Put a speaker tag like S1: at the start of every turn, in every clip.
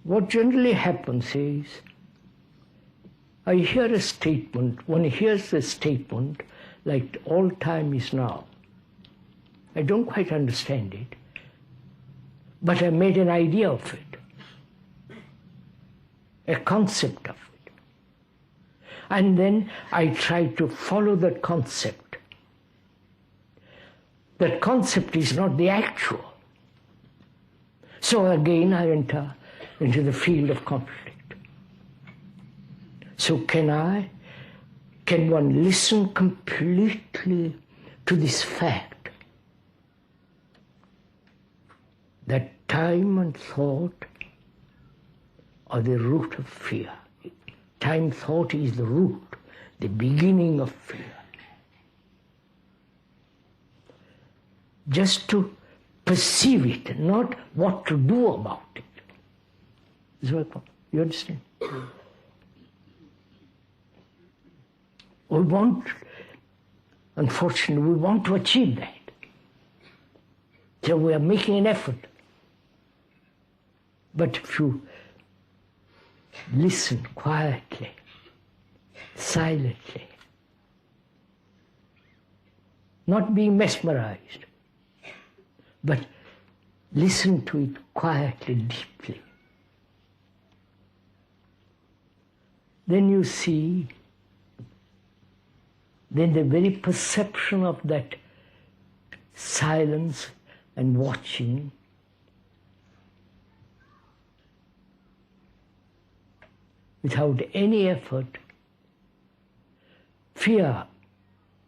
S1: What generally happens is, I hear a statement, one hears a statement like all time is now. I don't quite understand it, but I made an idea of it, a concept of it. And then I try to follow that concept. That concept is not the actual. So again I enter into the field of conflict. So can one listen completely to this fact that time and thought are the root of fear? Time, thought is the root, the beginning of fear. Just to perceive it, not what to do about it. Is my point. You understand? We want, unfortunately, we want to achieve that. So we are making an effort. But if you listen quietly, silently, not being mesmerized, but listen to it quietly, deeply, then you see, then the very perception of that silence and watching without any effort, fear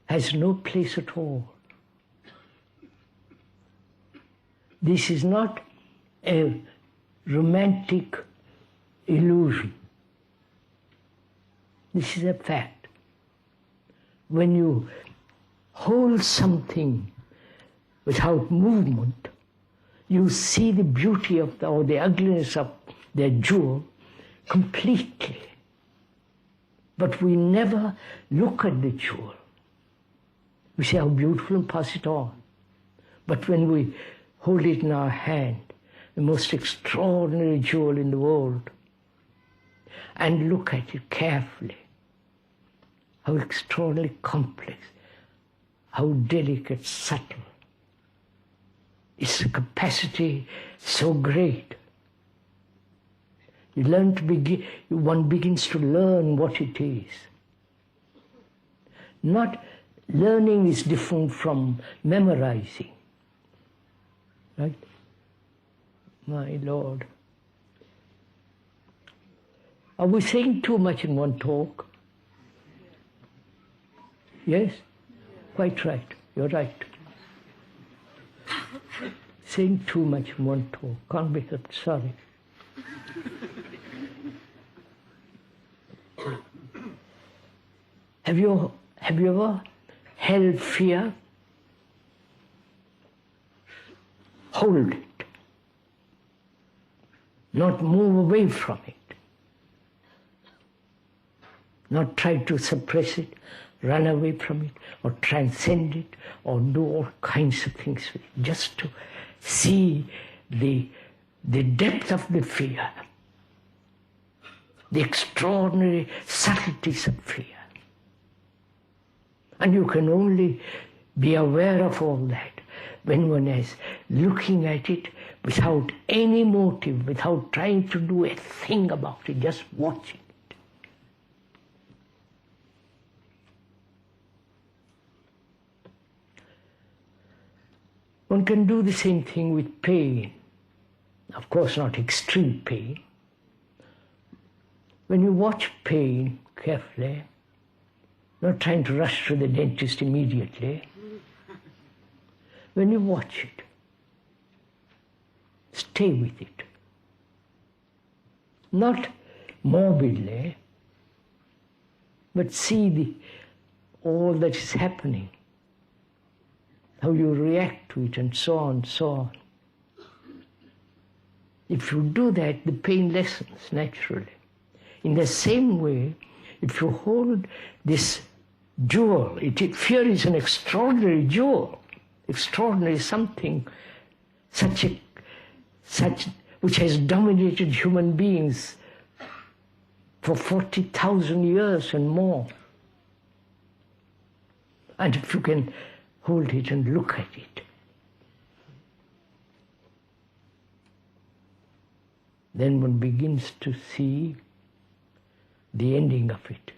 S1: has no place at all. This is not a romantic illusion. This is a fact. When you hold something without movement, you see the beauty of or the ugliness of the jewel completely. But we never look at the jewel. We say how beautiful and pass it on. But when we hold it in our hand, the most extraordinary jewel in the world, and look at it carefully, how extraordinarily complex, how delicate, subtle. Its capacity so great. You learn to begin, one begins to learn what it is. Not learning is different from memorizing. Right? My Lord. Are we saying too much in one talk? Yes? Quite right. You're right. Saying too much in one talk. Can't be helped. Sorry. Have you ever held fear? Hold it. Not move away from it. Not try to suppress it, run away from it, or transcend it, or do all kinds of things with it. Just to see the depth of the fear, the extraordinary subtleties of fear. And you can only be aware of all that when one is looking at it without any motive, without trying to do a thing about it, just watching it. One can do the same thing with pain. Of course, not extreme pain. When you watch pain carefully, not trying to rush to the dentist immediately, when you watch it, stay with it. Not morbidly, but see all that is happening, how you react to it, and so on, so on. If you do that, the pain lessens naturally. In the same way, if you hold this jewel, fear is an extraordinary jewel, extraordinary something, such which has dominated human beings for 40,000 years and more. And if you can hold it and look at it, then one begins to see the ending of it.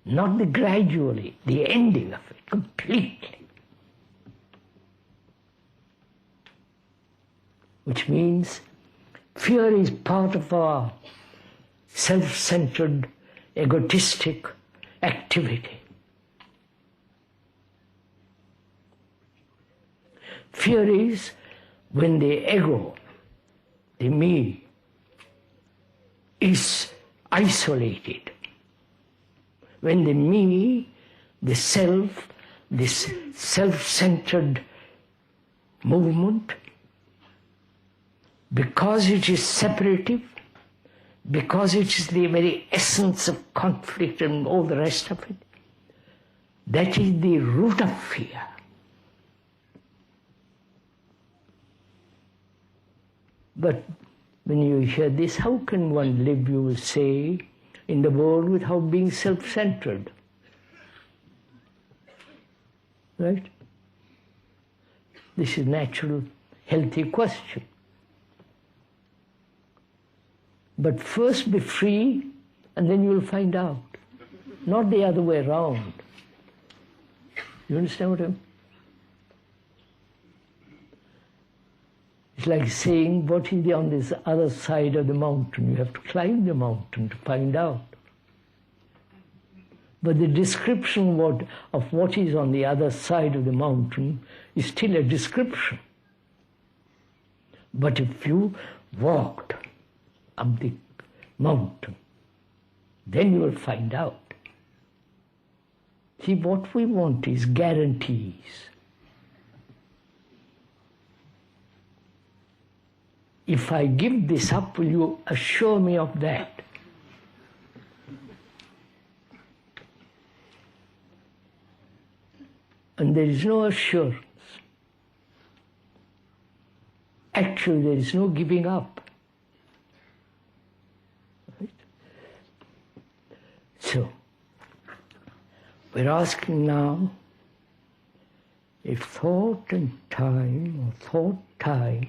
S1: Not the gradually, the ending of it, completely. Which means fear is part of our self-centered, egotistic activity. Fear is when the ego, the me, is isolated. When the me, the self, this self-centered movement, because it is separative, because it is the very essence of conflict and all the rest of it, that is the root of fear. But when you hear this, how can one live, you will say, in the world without being self-centered? Right? This is a natural, healthy question. But first be free, and then you'll find out. Not the other way around. You understand what I mean? It's like saying, what is on this other side of the mountain? You have to climb the mountain to find out. But the description of what is on the other side of the mountain is still a description. But if you walked up the mountain, then you will find out. See, what we want is guarantees. If I give this up, will you assure me of that? And there is no assurance. Actually, there is no giving up. Right? So, we're asking now if thought and time, or thought time,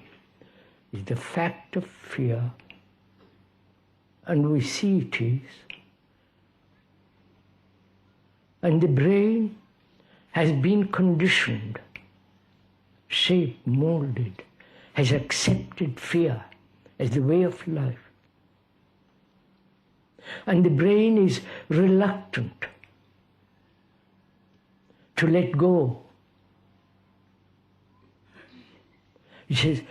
S1: is the fact of fear, and we see it is, and the brain has been conditioned, shaped, molded, has accepted fear as the way of life, and the brain is reluctant to let go. It says,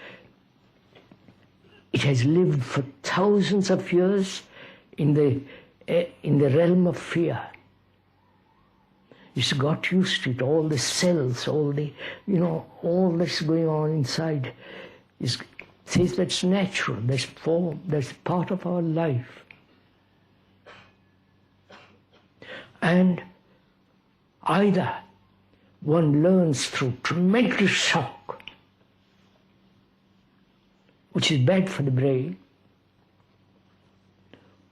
S1: it has lived for thousands of years in the realm of fear. It's got used to it. All the cells, all the, all that's going on inside says that's natural, that's form, that's part of our life. And either one learns through tremendous shock, which is bad for the brain,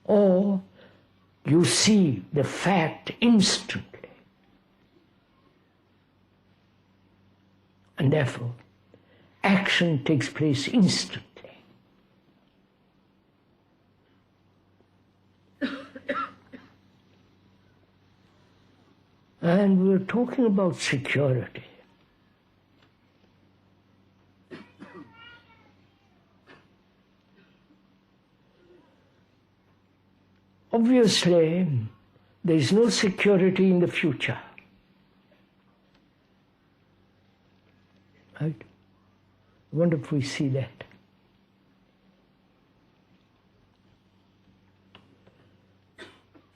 S1: or you see the fact instantly. And therefore, action takes place instantly. And we're talking about security. Obviously, there is no security in the future. Right? I wonder if we see that.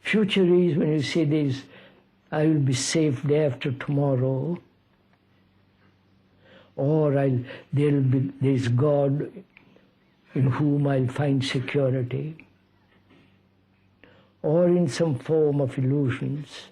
S1: Future is when you say this, I will be safe day after tomorrow, or there is God in whom I'll find security, or in some form of illusions.